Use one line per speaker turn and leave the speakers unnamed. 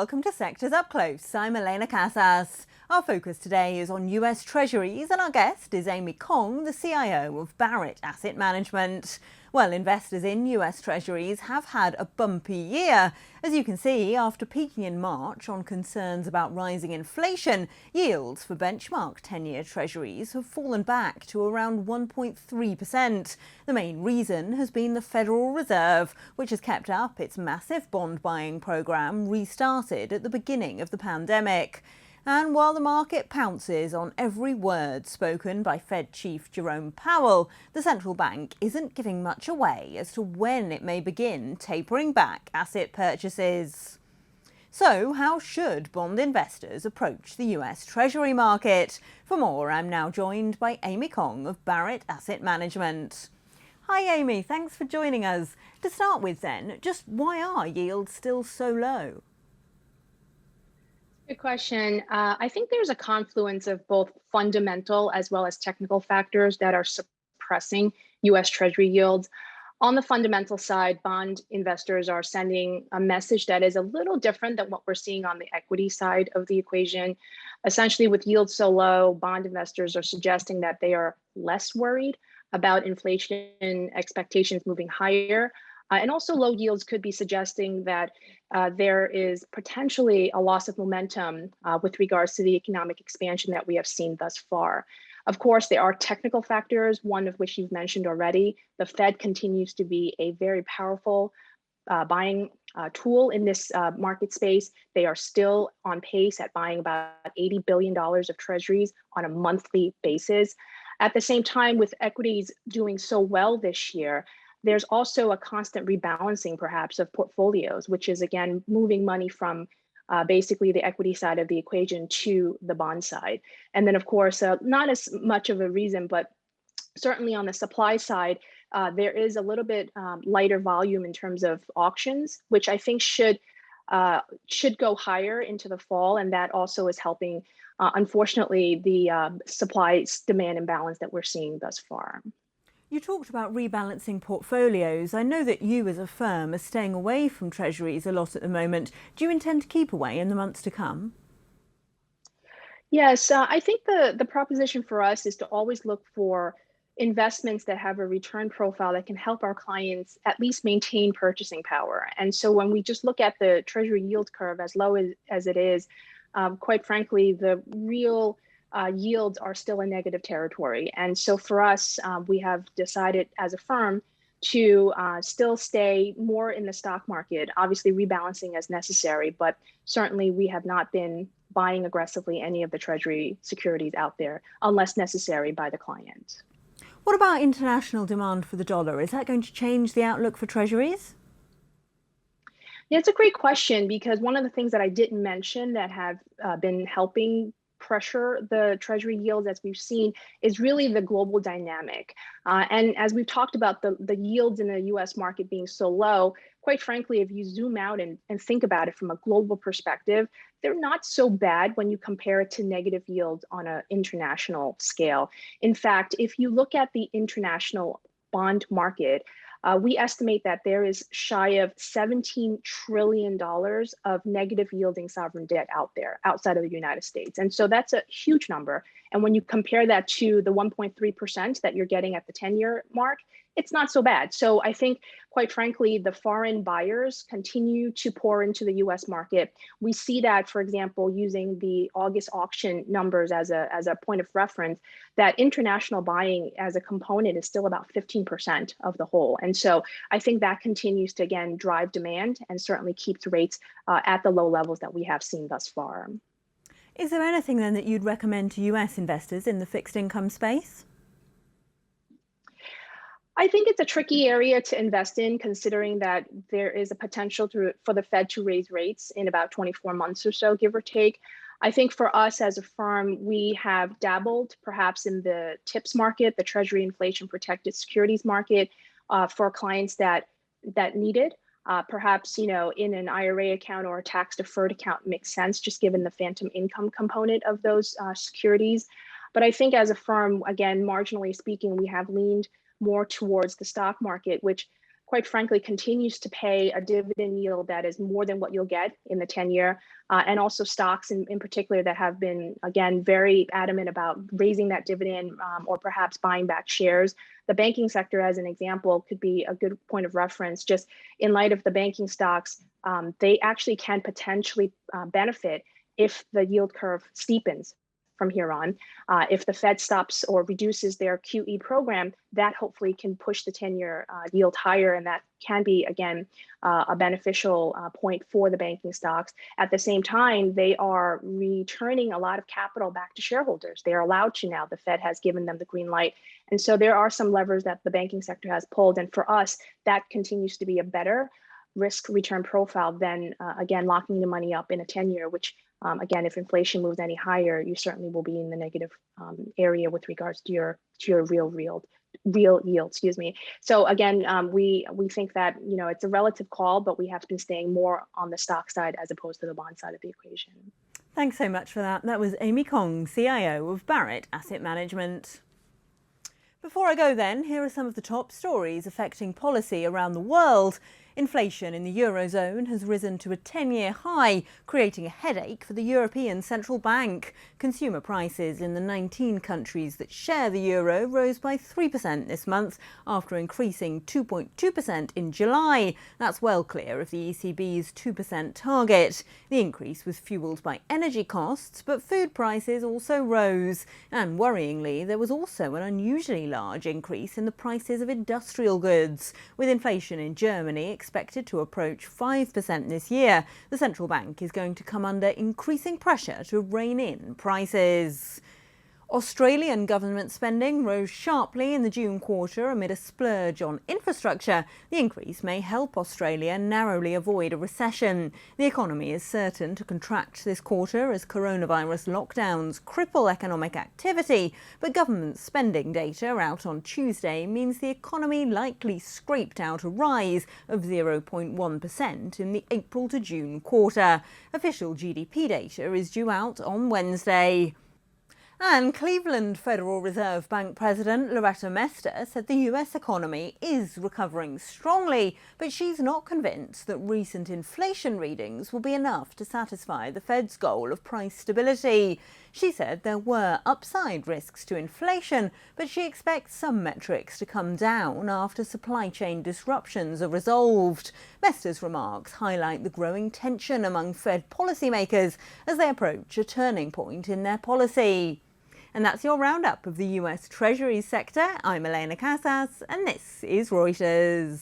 welcome to Sectors Up Close. I'm Elena Casas. Our focus today is on US Treasuries and our guest is Amy Kong, the CIO of Barrett Asset Management. Well, investors in US Treasuries have had a bumpy year. As you can see, after peaking in March on concerns about rising inflation, yields for benchmark 10-year Treasuries have fallen back to around 1.3%. The main reason has been the Federal Reserve, which has kept up its massive bond buying programme restarted at the beginning of the pandemic. And while the market pounces on every word spoken by Fed Chief Jerome Powell, the central bank isn't giving much away as to when it may begin tapering back asset purchases. So, how should bond investors approach the US Treasury market? For more, I'm now joined by Amy Kong of Barrett Asset Management. Hi Amy, thanks for joining us. To start with then, just why are yields still so low?
Good question. I think there's a confluence of both fundamental as well as technical factors that are suppressing US Treasury yields. On the fundamental side, bond investors are sending a message that is a little different than what we're seeing on the equity side of the equation. Essentially, with yields so low, bond investors are suggesting that they are less worried about inflation expectations moving higher. And also low yields could be suggesting that there is potentially a loss of momentum with regards to the economic expansion that we have seen thus far. Of course, there are technical factors, one of which you've mentioned already. The Fed continues to be a very powerful buying tool in this market space. They are still on pace at buying about $80 billion of treasuries on a monthly basis. At the same time, with equities doing so well this year, there's also a constant rebalancing, perhaps, of portfolios, which is, again, moving money from basically the equity side of the equation to the bond side. And then, of course, not as much of a reason, but certainly on the supply side, there is a little bit lighter volume in terms of auctions, which I think should go higher into the fall. And that also is helping, unfortunately, the supply-demand imbalance that we're seeing thus far.
You talked about rebalancing portfolios. I know that you as a firm are staying away from treasuries a lot at the moment. Do you intend to keep away in the months to come?
Yes, I think the proposition for us is to always look for investments that have a return profile that can help our clients at least maintain purchasing power. And so when we just look at the treasury yield curve as low as it is, quite frankly, the real yields are still in negative territory. And so for us, we have decided as a firm to still stay more in the stock market, obviously rebalancing as necessary, but certainly we have not been buying aggressively any of the treasury securities out there unless necessary by the client.
What about international demand for the dollar? Is that going to change the outlook for treasuries?
Yeah, it's a great question because one of the things that I didn't mention that have been helping pressure the treasury yields as we've seen is really the global dynamic. And as we've talked about the yields in the US market being so low, quite frankly, if you zoom out and think about it from a global perspective, they're not so bad when you compare it to negative yields on an international scale. In fact, if you look at the international bond market, we estimate that there is shy of $17 trillion of negative yielding sovereign debt out there outside of the United States. And so that's a huge number. And when you compare that to the 1.3% that you're getting at the 10-year mark, it's not so bad. So I think, quite frankly, the foreign buyers continue to pour into the US market. We see that, for example, using the August auction numbers as a point of reference, that international buying as a component is still about 15% of the whole. And so I think that continues to, again, drive demand and certainly keeps rates at the low levels that we have seen thus far.
Is there anything then that you'd recommend to US investors in the fixed income space?
I think it's a tricky area to invest in, considering that there is a potential for the Fed to raise rates in about 24 months or so, give or take. I think for us as a firm, we have dabbled perhaps in the TIPS market, the Treasury Inflation Protected Securities market, for clients that need it. Perhaps, in an IRA account or a tax deferred account makes sense, just given the phantom income component of those securities. But I think as a firm, again, marginally speaking, we have leaned more towards the stock market, which quite frankly, continues to pay a dividend yield that is more than what you'll get in the 10-year, and also stocks in particular that have been, again, very adamant about raising that dividend or perhaps buying back shares. The banking sector, as an example, could be a good point of reference. Just in light of the banking stocks, they actually can potentially benefit if the yield curve steepens from here on. If the Fed stops or reduces their QE program, that hopefully can push the 10-year yield higher, and that can be, again, a beneficial point for the banking stocks. At the same time, they are returning a lot of capital back to shareholders. They are allowed to now. The Fed has given them the green light. And so there are some levers that the banking sector has pulled. And for us, that continues to be a better risk return profile than, again, locking the money up in a 10-year, which again, if inflation moves any higher, you certainly will be in the negative area with regards to your real yield. Excuse me. So again, we think that it's a relative call, but we have been staying more on the stock side as opposed to the bond side of the equation.
Thanks so much for that. That was Amy Kong, CIO of Barrett Asset Management. Before I go then, here are some of the top stories affecting policy around the world. Inflation in the Eurozone has risen to a 10-year high, creating a headache for the European Central Bank. Consumer prices in the 19 countries that share the euro rose by 3% this month, after increasing 2.2% in July. That's well clear of the ECB's 2% target. The increase was fuelled by energy costs, but food prices also rose. And worryingly, there was also an unusually large increase in the prices of industrial goods. With inflation in Germany expected to approach 5% this year, the central bank is going to come under increasing pressure to rein in prices. Australian government spending rose sharply in the June quarter amid a splurge on infrastructure. The increase may help Australia narrowly avoid a recession. The economy is certain to contract this quarter as coronavirus lockdowns cripple economic activity, but government spending data out on Tuesday means the economy likely scraped out a rise of 0.1% in the April to June quarter. Official GDP data is due out on Wednesday. And Cleveland Federal Reserve Bank President Loretta Mester said the US economy is recovering strongly, but she's not convinced that recent inflation readings will be enough to satisfy the Fed's goal of price stability. She said there were upside risks to inflation, but she expects some metrics to come down after supply chain disruptions are resolved. Mester's remarks highlight the growing tension among Fed policymakers as they approach a turning point in their policy. And that's your roundup of the US Treasury sector. I'm Elena Casas, and this is Reuters.